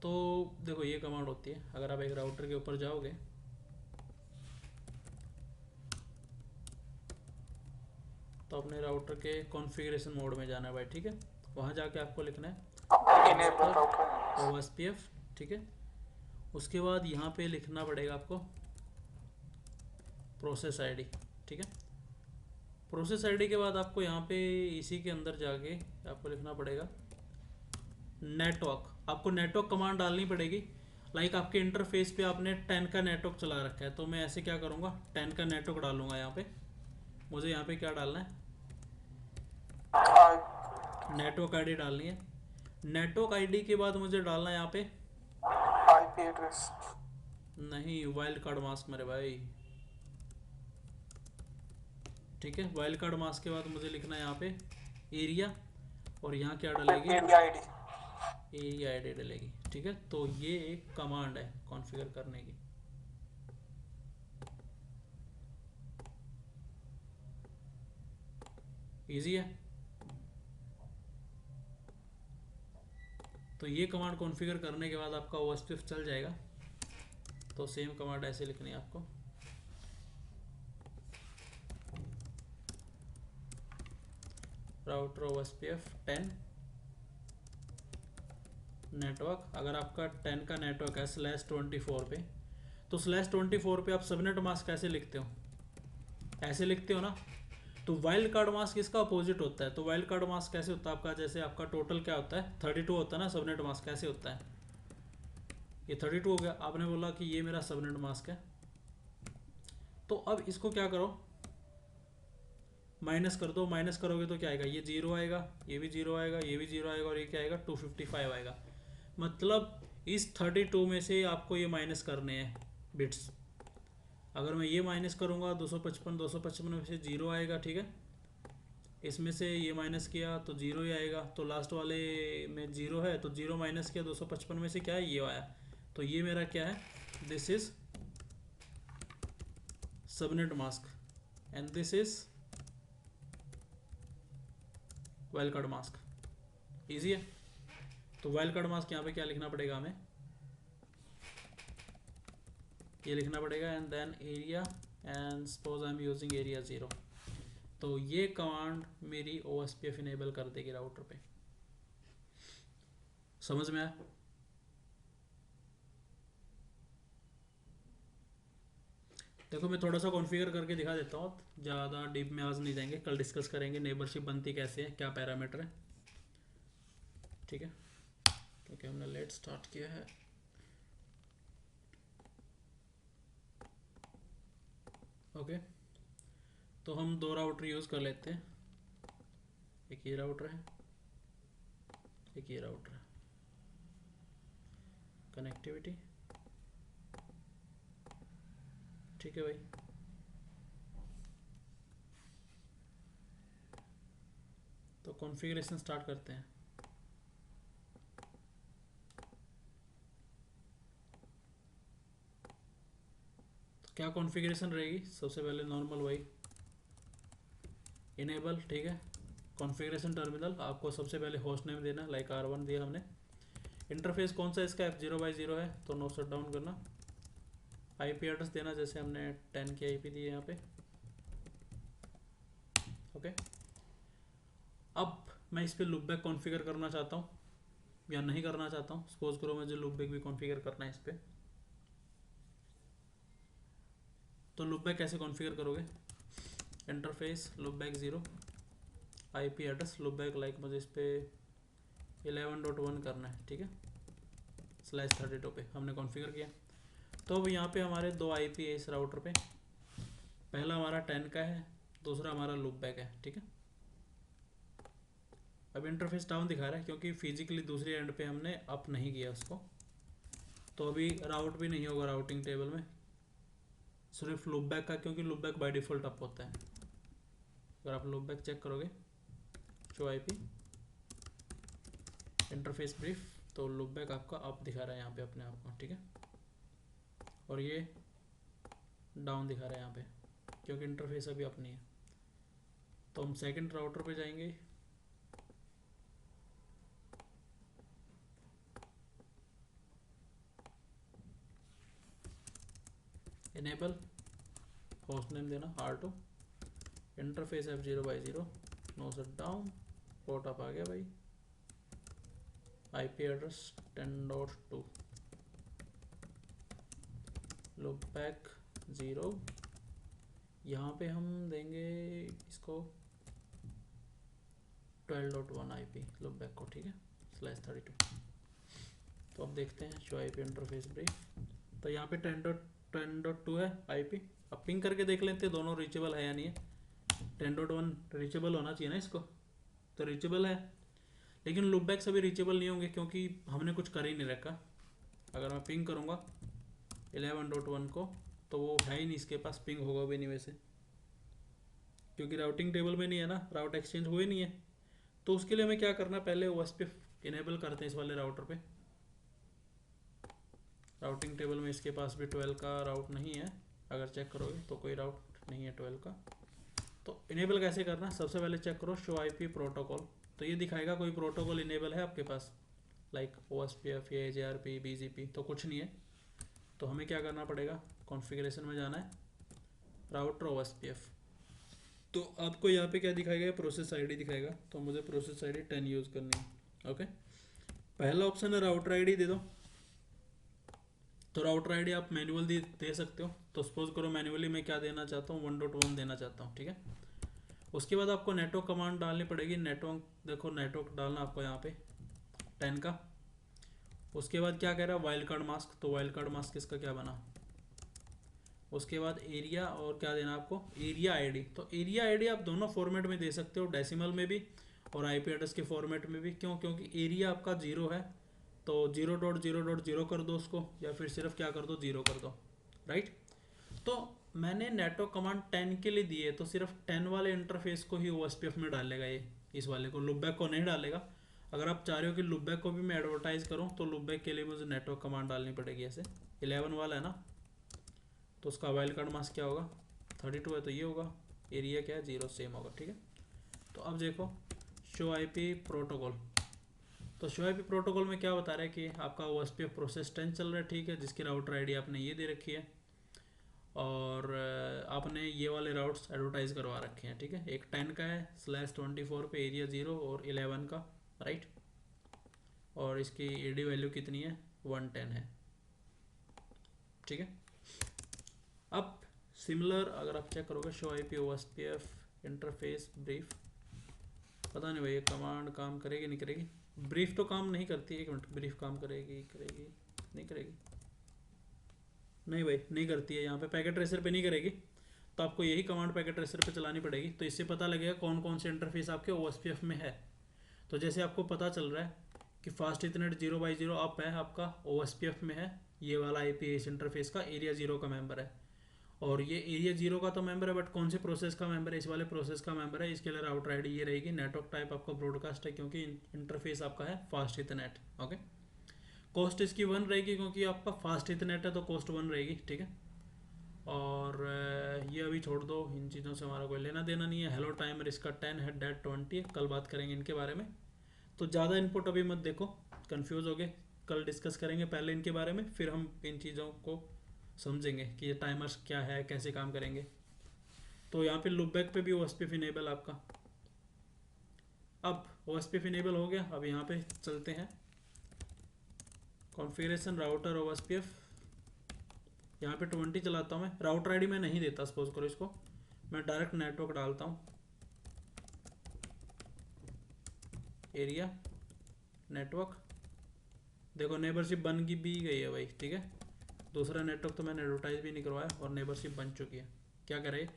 तो देखो ये कमांड होती है, अगर आप एक राउटर के ऊपर जाओगे तो अपने राउटर के कॉन्फ़िगरेशन मोड में जाना है भाई, ठीक है। वहाँ जाके आपको लिखना है इनेबल राउटर राउटर। OSPF, ठीक है। उसके बाद यहाँ पे लिखना पड़ेगा आपको प्रोसेस आईडी, ठीक है। प्रोसेस आईडी के बाद आपको यहाँ पे इसी के अंदर जाके आपको लिखना पड़ेगा नेटवर्क। आपको नेटवर्क कमांड डालनी पड़ेगी। लाइक आपके इंटरफेस पे आपने 10 का नेटवर्क चला रखा है, तो मैं ऐसे क्या करूँगा, 10 का नेटवर्क डालूंगा यहाँ पे। मुझे यहाँ पे क्या डालना है, नेटवर्क आईडी डालनी है। नेटवर्क आईडी के बाद मुझे डालना है यहाँ पे, आईपी एड्रेस। नहीं वाइल्ड कार्ड मास्क मेरे भाई, ठीक है। वाइल्ड कार्ड मास्क के बाद मुझे लिखना है यहाँ पे एरिया, और यहाँ क्या डलेगी, एरिया आईडी। एरिया आईडी डलेगी, ठीक है। तो ये एक कमांड है कॉन्फ़िगर करने की। इजी है। तो ये कमांड कॉन्फ़िगर करने के बाद आपका OSPF चल जाएगा। तो सेम कमांड ऐसे लिखनी है आपको, राउटर OSPF 10 नेटवर्क। अगर आपका 10 का नेटवर्क है /24 पे, तो /24 पे आप सबनेट मास्क कैसे लिखते हो, ऐसे लिखते हो ना। तो वाइल्ड कार्ड मास्क इसका अपोजिट होता है। तो वाइल्ड कार्ड मास्क कैसे होता है आपका, जैसे आपका टोटल क्या होता है 32 होता है ना, सबनेट मास्क कैसे होता है, ये 32 हो गया। आपने बोला कि ये मेरा सबनेट मास्क है, तो अब इसको क्या करो, माइनस कर दो। माइनस करोगे तो क्या आएगा, ये 0 आएगा, ये भी 0 आएगा, ये भी 0 आएगा, और ये क्या आएगा 255 आएगा। मतलब इस 32 में से आपको ये माइनस करने हैं बिट्स। अगर मैं ये माइनस करूँगा 255 में से 0 आएगा, ठीक है। इसमें से ये माइनस किया तो 0 ही आएगा। तो लास्ट वाले में 0 है, तो 0 माइनस किया 255 में से क्या है, ये आया। तो ये मेरा क्या है, this is subnet mask and this is wild card mask. Easy है। तो वाइल्ड कार्ड मास्क यहाँ पे क्या लिखना पड़ेगा हमें, ये लिखना पड़ेगा and then area, and suppose I am using area 0। तो ये कमांड मेरी OSPF इनेबल कर देगी राउटर पे। समझ में आया। देखो मैं थोड़ा सा कॉन्फ़िगर करके दिखा देता हूँ, ज़्यादा डीप में आज नहीं जाएंगे, कल डिस्कस करेंगे नेबरशिप बनती कैसे है, क्या पैरामीटर है, ठीक है। क्योंकि हमने लेट स्टार्ट किया है। ओके, तो हम 2 राउटर यूज़ कर लेते हैं, एक ये राउटर है, एक ये राउटर है। कनेक्टिविटी, ठीक है भाई। तो कॉन्फ़िगरेशन स्टार्ट करते हैं। तो क्या कॉन्फ़िगरेशन रहेगी, सबसे पहले नॉर्मल वही इनेबल, ठीक है। कॉन्फ़िगरेशन टर्मिनल, आपको सबसे पहले होस्ट नेम देना, लाइक R1 दिया हमने। इंटरफेस कौन सा इसका F0/0 है, तो नो शट डाउन करना। IP एड्रेस देना, जैसे हमने 10 की IP दी है यहाँ पे, ओके। अब मैं इस पर लूपबैक कॉन्फ़िगर करना चाहता हूँ या नहीं करना चाहता हूँ। सपोज करो मुझे लूपबैक भी कॉन्फ़िगर करना है इस पर। तो लूपबैक कैसे कॉन्फ़िगर करोगे, interface loopback 0, IP address loopback, like मुझे इस पर 11.1 करना है, ठीक है। /32 पे हमने कॉन्फ़िगर किया। तो अब यहाँ पे हमारे 2 IP है इस राउटर पे, पहला हमारा 10 का है, दूसरा हमारा लूपबैक है, ठीक है। अब इंटरफेस डाउन दिखा रहा है क्योंकि फिजिकली दूसरी एंड पे हमने अप नहीं किया उसको, तो अभी राउट भी नहीं होगा राउटिंग टेबल में, सिर्फ लूपबैक का, क्योंकि लूपबैक बाय डिफ़ॉल्ट अप होता है। अगर आप लूपबैक चेक करोगे, शो IP इंटरफेस ब्रीफ, तो लूपबैक आपका अप दिखा रहा है यहाँ पे अपने आप को, ठीक है। और ये डाउन दिखा रहा है यहाँ पे क्योंकि इंटरफेस अभी अप नहीं है। तो हम सेकंड राउटर पे जाएंगे, इनेबल होस्ट नेम देना R2, interface F0/0, no shut down, port up आ गया भाई, IP एड्रेस 10.2, लूप बैक 0, यहाँ पे हम देंगे इसको 12.1 IP लूप बैक को, ठीक है, /32। तो अब देखते हैं शो IP इंटरफेस ब्रीफ। तो यहाँ पे 10.2 है IP। अब पिंग करके देख लेते हैं दोनों रीचेबल है या नहीं है। 10.1 रीचेबल होना चाहिए ना इसको, तो रीचेबल है, लेकिन लूप बैक सभी रीचेबल नहीं होंगे क्योंकि हमने कुछ कर ही नहीं रखा। अगर मैं पिंग करूँगा 11.1 को तो वो है ही नहीं इसके पास, पिंग होगा भी नहीं वैसे, क्योंकि राउटिंग टेबल में नहीं है ना, राउट एक्सचेंज हुए नहीं है। तो उसके लिए हमें क्या करना है, पहले OSPF इनेबल करते हैं इस वाले राउटर पे। राउटिंग टेबल में इसके पास भी 12 का राउट नहीं है, अगर चेक करोगे तो कोई राउट नहीं है 12 का। तो इनेबल कैसे करना, सबसे पहले चेक करो शो IP प्रोटोकॉल, तो ये दिखाएगा कोई प्रोटोकॉल इनेबल है आपके पास, लाइक OSPF या AJRP BGP, तो कुछ नहीं है। तो हमें क्या करना पड़ेगा, कॉन्फ़िगरेशन में जाना है, राउटर OSPF। तो आपको यहाँ पे क्या दिखाएगा, प्रोसेस ID दिखाएगा, तो मुझे प्रोसेस ID 10 यूज़ करनी है। ओके, पहला ऑप्शन है राउटर ID दे दो। तो राउटर ID आप मैनुअल दे सकते हो। तो सपोज करो मैनुअली मैं क्या देना चाहता हूँ, 1.1 देना चाहता हूँ, ठीक है। उसके बाद आपको नेटवर्क कमांड डालनी पड़ेगी। नेटवर्क देखो, नेटवर्क डालना आपको यहाँ पे 10 का। उसके बाद क्या कह रहा है, वाइल्ड कार्ड मास्क, तो वाइल्ड कार्ड मास्क इसका क्या बना। उसके बाद एरिया, और क्या देना आपको, एरिया ID। तो एरिया ID आप दोनों फॉर्मेट में दे सकते हो, डेसिमल में भी और IP एड्रेस के फॉर्मेट में भी। क्यों, क्योंकि एरिया आपका 0 है, तो 0.0.0 कर दो उसको, या फिर सिर्फ क्या कर दो, 0 कर दो, राइट। तो मैंने नेटवर्क कमांड 10 के लिए दी है, तो सिर्फ 10 वाले इंटरफेस को ही OSPF में डालेगा ये, इस वाले को, लूपबैक को नहीं डालेगा। अगर आप चाह रहे हो कि लूपबैक को भी मैं एडवर्टाइज करूँ तो लूपबैक के लिए मुझे नेटवर्क कमांड डालनी पड़ेगी। ऐसे 11 वाला है ना, तो उसका वाइल्ड कार्ड मास्क क्या होगा, 32 है तो ये होगा, एरिया क्या है 0, सेम होगा, ठीक है। तो अब देखो शो IP प्रोटोकॉल, तो शो IP प्रोटोकॉल में क्या बता रहा है कि आपका OSPF प्रोसेस 10 चल रहा है, ठीक है, जिसकी राउटर ID आपने ये दे रखी है, और आपने ये वाले राउट्स एडवर्टाइज करवा रखे हैं, ठीक है। एक 10 का है /24 पे एरिया 0, और 11 का, राइट, और इसकी AD वैल्यू कितनी है, 110 है, ठीक है। अब सिमिलर अगर आप चेक करोगे show IP OSPF interface brief, पता नहीं भाई ये कमांड काम करेगी नहीं करेगी। ब्रीफ तो काम नहीं करती, एक मिनट, ब्रीफ काम करेगी नहीं करेगी, नहीं भाई नहीं करती है, यहाँ पे पैकेट ट्रेसर पे नहीं करेगी। तो आपको यही कमांड पैकेट ट्रेसर पे चलानी पड़ेगी, तो इससे पता लगेगा कौन कौन से इंटरफेस आपके OSPF में है। तो जैसे आपको पता चल रहा है कि फास्ट इथरनेट 0/0 अप है, आपका OSPF में है, ये वाला IP इस इंटरफेस का एरिया 0 का मेंबर है, और ये एरिया 0 का तो मेंबर है, बट कौन से प्रोसेस का मेंबर है, इस वाले प्रोसेस का मेंबर है। इसके लिए राउटर ID ये रहेगी। नेटवर्क टाइप आपका ब्रॉडकास्ट है, क्योंकि इंटरफेस आपका है फास्ट इथरनेट, ओके। कॉस्ट इसकी 1 रहेगी, क्योंकि आपका फास्ट इथरनेट है तो कॉस्ट 1 रहेगी, ठीक है। और ये अभी छोड़ दो, इन चीज़ों से हमारा कोई लेना देना नहीं है। हेलो टाइमर इसका 10 है, डेट 20 है, कल बात करेंगे इनके बारे में। तो ज़्यादा इनपुट अभी मत देखो, कंफ्यूज हो गए, कल डिस्कस करेंगे पहले इनके बारे में, फिर हम इन चीज़ों को समझेंगे कि ये टाइमर्स क्या है, कैसे काम करेंगे। तो यहाँ पे लूपबैक पे भी OSPF इनेबल आपका। अब OSPF इनेबल हो गया, अब यहाँ पे चलते हैं कॉन्फ़िगरेशन राउटर OSPF। यहाँ पे 20 चलाता हूँ मैं, राउटर ID मैं नहीं देता, सपोज करो इसको मैं डायरेक्ट नेटवर्क डालता हूँ, एरिया नेटवर्क, देखो नेबरशिप बन की भी गई है भाई, ठीक है। दूसरा नेटवर्क तो मैंने एडवर्टाइज भी नहीं करवाया और नेबरशिप बन चुकी है। क्या करे,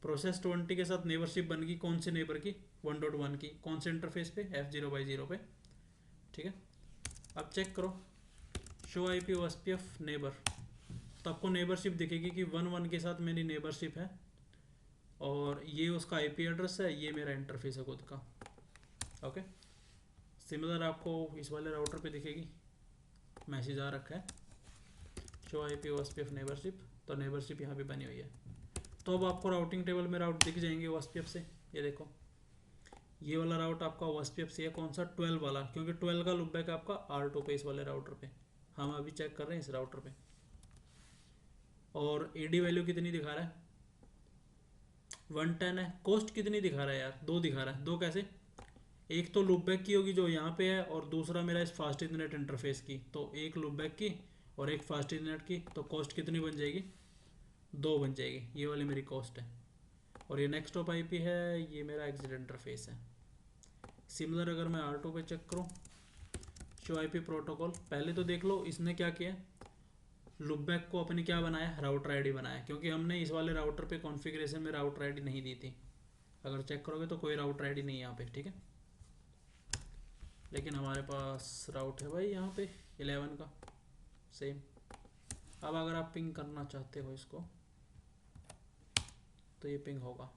प्रोसेस 20 के साथ नेबरशिप बन गई, कौन से नेबर की, 1.1 की, कौन से इंटरफेस पे, F0/0 पे, ठीक है। अब चेक करो शो IP OSPF नेबर, तो आपको नेबरशिप दिखेगी कि 1.1 के साथ मेरी नेबरशिप है, और ये उसका IP एड्रेस है, ये मेरा इंटरफेस है खुद का, ओके। सिमिलर आपको इस वाले राउटर पे दिखेगी, मैसेज आ रखा है शो IP OSPF नेबरशिप, तो नेबरशिप यहाँ पे बनी हुई है। तो अब आपको राउटिंग टेबल में राउट दिख जाएंगे OSPF से। ये देखो ये वाला राउट आपका OSPF से है, कौन सा, 12 वाला, क्योंकि 12 का लूपबैक आपका R2 पे, इस वाले राउटर पे। हम अभी चेक कर रहे हैं इस राउटर पे, और एडी वैल्यू कितनी दिखा रहा है, 110 है। कॉस्ट कितनी दिखा रहा है यार, 2 दिखा रहा है। 2 कैसे, एक तो लूपबैक की होगी जो यहाँ पे है, और दूसरा मेरा इस फास्ट इथरनेट इंटरफेस की। तो एक लूपबैक की और एक फास्ट इथरनेट की, तो कॉस्ट कितनी बन जाएगी, 2 बन जाएगी। ये वाली मेरी कॉस्ट है। और ये नेक्स्ट ऑफ आईपी है, ये मेरा एग्जिट इंटरफेस है। सिमिलर अगर मैं R2 पे चेक करूँ, शो आईपी प्रोटोकॉल, पहले तो देख लो इसने क्या किया, लूपबैक को अपने क्या बनाया, राउटर आईडी बनाया, क्योंकि हमने इस वाले राउटर पे कॉन्फ़िगरेशन में राउटर आईडी नहीं दी थी। अगर चेक करोगे तो कोई राउटर आईडी नहीं है यहाँ पे, ठीक है। लेकिन हमारे पास राउट है भाई यहाँ पे 11 का सेम। अब अगर आप पिंग करना चाहते हो इसको तो ये पिंग होगा।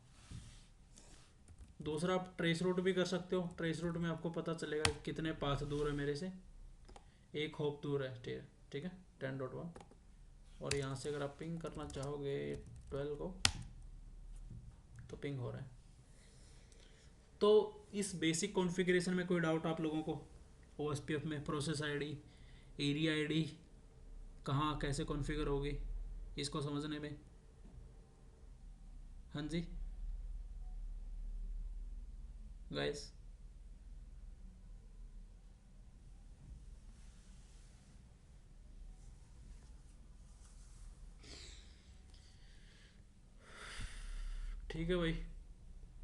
दूसरा आप ट्रेस रूट भी कर सकते हो। ट्रेस रूट में आपको पता चलेगा कितने पाथ दूर है मेरे से, 1 हॉप दूर है, ठीक है 10.1। और यहाँ से अगर आप पिंग करना चाहोगे 12 को तो पिंग हो रहा है। तो इस बेसिक कॉन्फ़िगरेशन में कोई डाउट आप लोगों को, OSPF में प्रोसेस आईडी, एरिया आईडी कहाँ कैसे कॉन्फ़िगर होगी इसको समझने में? हाँ जी गाइस, ठीक है भाई।